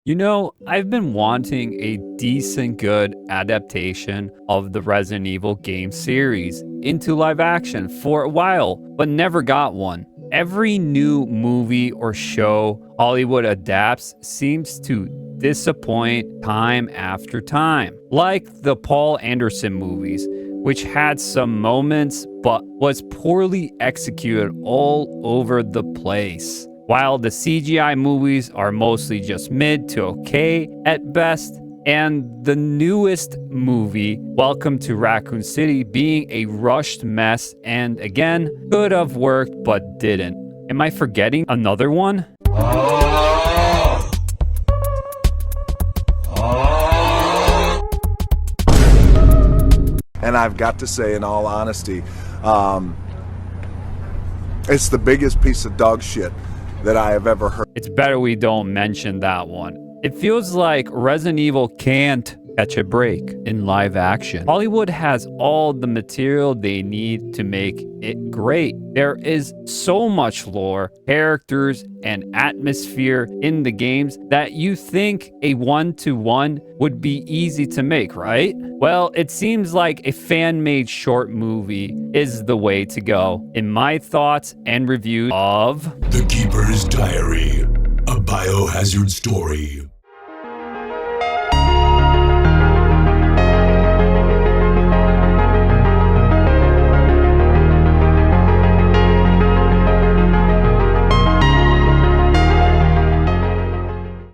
You know, I've been wanting a decent good adaptation of the Resident Evil game series into live action for a while, but never got one. Every new movie or show Hollywood adapts seems to disappoint time after time. Like the Paul Anderson movies, which had some moments but was poorly executed all over the place. While the CGI movies are mostly just mid to okay at best, and the newest movie, Welcome to Raccoon City, being a rushed mess and again, could have worked but didn't. Am I forgetting another one? And I've got to say, in all honesty, it's the biggest piece of dog shit that I have ever heard. It's better we don't mention that one. It feels like Resident Evil can't catch a break in live action. Hollywood has all the material they need to make it great. There is so much lore, characters, and atmosphere in the games that you think a one-to-one would be easy to make, right? Well, it seems like a fan-made short movie is the way to go. In my thoughts and reviews of The Keeper's Diary, a Biohazard story.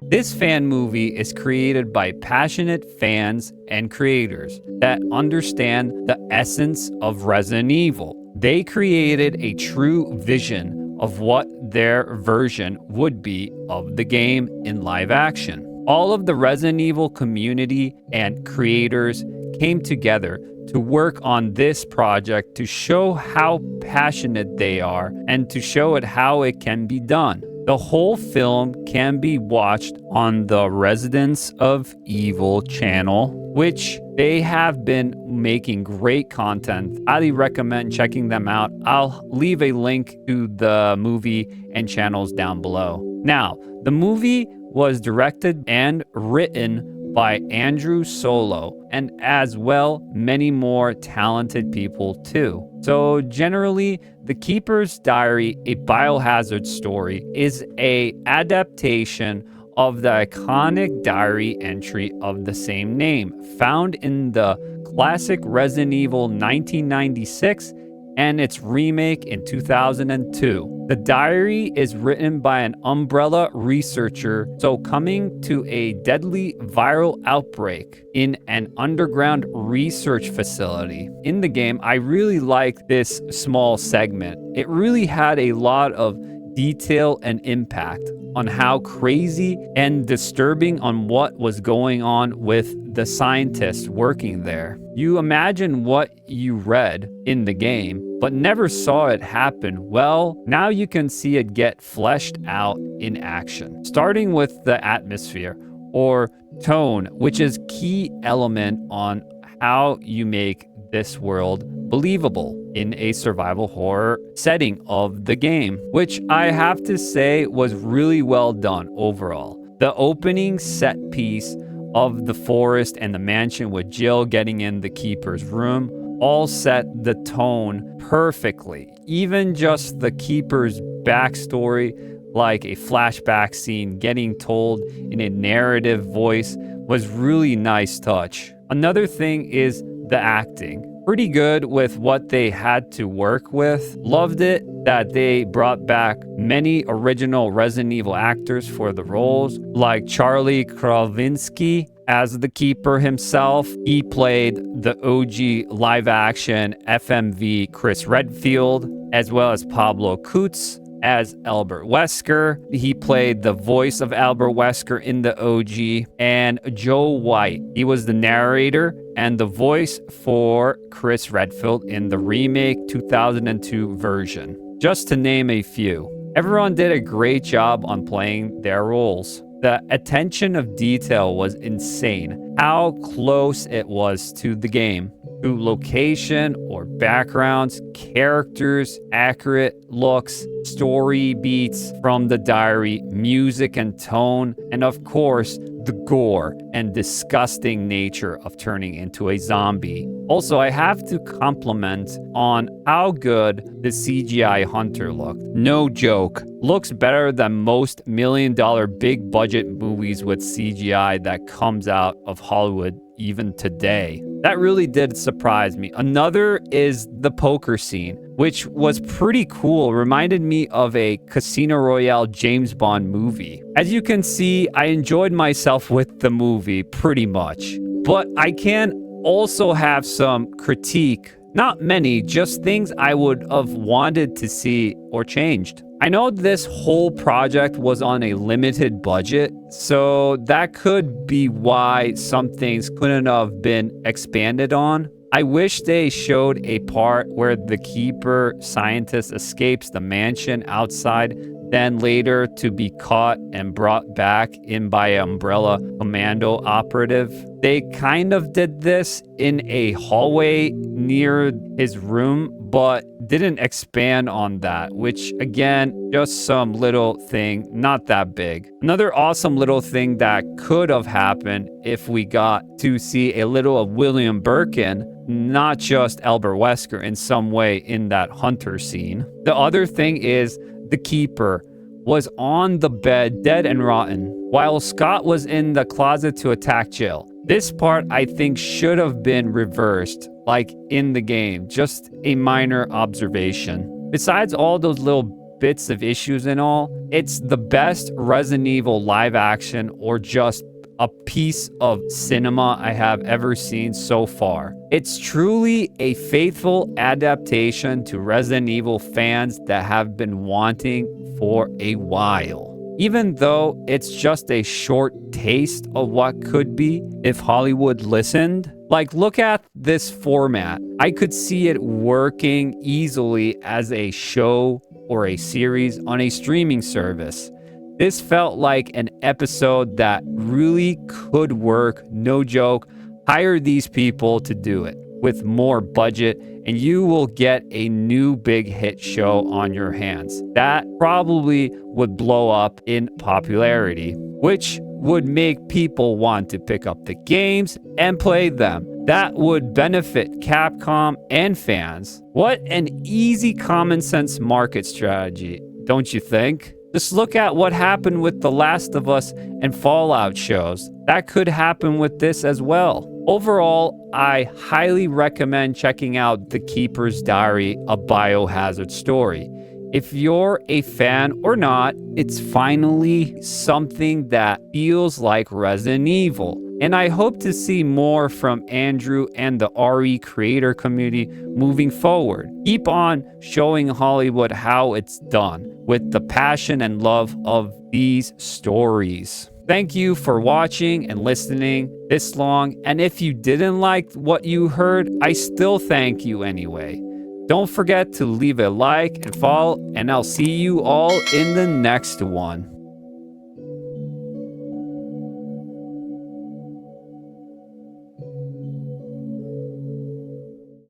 This fan movie is created by passionate fans and creators that understand the essence of Resident Evil. They created a true vision of what their version would be of the game in live action. All of the Resident Evil community and creators came together to work on this project to show how passionate they are and to show it how it can be done. The whole film can be watched on the Residents of Evil channel, which they have been making great content. Highly recommend checking them out. I'll leave a link to the movie and channels down below. Now, the movie was directed and written by Andrew Solo, and as well many more talented people too. So generally, The Keeper's Diary, a Biohazard story, is a adaptation of the iconic diary entry of the same name, found in the classic Resident Evil 1996 and its remake in 2002. The diary is written by an Umbrella researcher, so coming to a deadly viral outbreak in an underground research facility. In the game, I really liked this small segment. It really had a lot of detail and impact on how crazy and disturbing on what was going on with the scientists working there. You imagine what you read in the game, but never saw it happen. Well, now you can see it get fleshed out in action. Starting with the atmosphere or tone, which is key element on how you make this world believable in a survival horror setting of the game, which I have to say was really well done overall. The opening set piece of the forest and the mansion with Jill getting in the Keeper's room all set the tone perfectly. Even just the Keeper's backstory, like a flashback scene getting told in a narrative voice, was really nice touch. Another thing is the acting. Pretty good with what they had to work with. Loved it that they brought back many original Resident Evil actors for the roles, like Charlie Krasinski as the Keeper himself. He played the OG live-action FMV Chris Redfield, as well as Pablo Coots as Albert Wesker. He played the voice of Albert Wesker in the OG, and Joe White. He was the narrator and the voice for Chris Redfield in the remake 2002 version, just to name a few. Everyone did a great job on playing their roles. The attention of detail was insane, how close it was to the game. to location or backgrounds, characters, accurate looks, story beats from the diary, music and tone, and of course, the gore and disgusting nature of turning into a zombie. Also, I have to compliment on how good the CGI hunter looked. No joke. Looks better than most million-dollar big budget movies with CGI that comes out of Hollywood even today. That really did surprise me. Another is the poker scene, which was pretty cool. Reminded me of a Casino Royale James Bond movie. As you can see, I enjoyed myself with the movie pretty much. But I can also have some critique. Not many, just things I would have wanted to see or changed. I know this whole project was on a limited budget, so that could be why some things couldn't have been expanded on. I wish they showed a part where the keeper scientist escapes the mansion outside, then later to be caught and brought back in by an Umbrella Commando operative. They kind of did this in a hallway near his room, but didn't expand on that, which again, just some little thing, not that big. Another awesome little thing that could have happened if we got to see a little of William Birkin, not just Albert Wesker in some way in that hunter scene. The other thing is the keeper was on the bed, dead and rotten, while Scott was in the closet to attack Jill. This part, I think, should have been reversed, like in the game. Just a minor observation. Besides all those little bits of issues and all, it's the best Resident Evil live action or just a piece of cinema I have ever seen so far. It's truly a faithful adaptation to Resident Evil fans that have been wanting for a while. Even though it's just a short taste of what could be if Hollywood listened. Like, look at this format. I could see it working easily as a show or a series on a streaming service. This felt like an episode that really could work, no joke. Hire these people to do it with more budget, and you will get a new big hit show on your hands. That probably would blow up in popularity, which would make people want to pick up the games and play them. That would benefit Capcom and fans. What an easy common sense market strategy, don't you think? Just look at what happened with The Last of Us and Fallout shows. That could happen with this as well. Overall, I highly recommend checking out The Keeper's Diary, a Biohazard story. If you're a fan or not, it's finally something that feels like Resident Evil. And I hope to see more from Andrew and the RE creator community moving forward. Keep on showing Hollywood how it's done with the passion and love of these stories. Thank you for watching and listening this long. And if you didn't like what you heard, I still thank you anyway. Don't forget to leave a like and follow, and I'll see you all in the next one.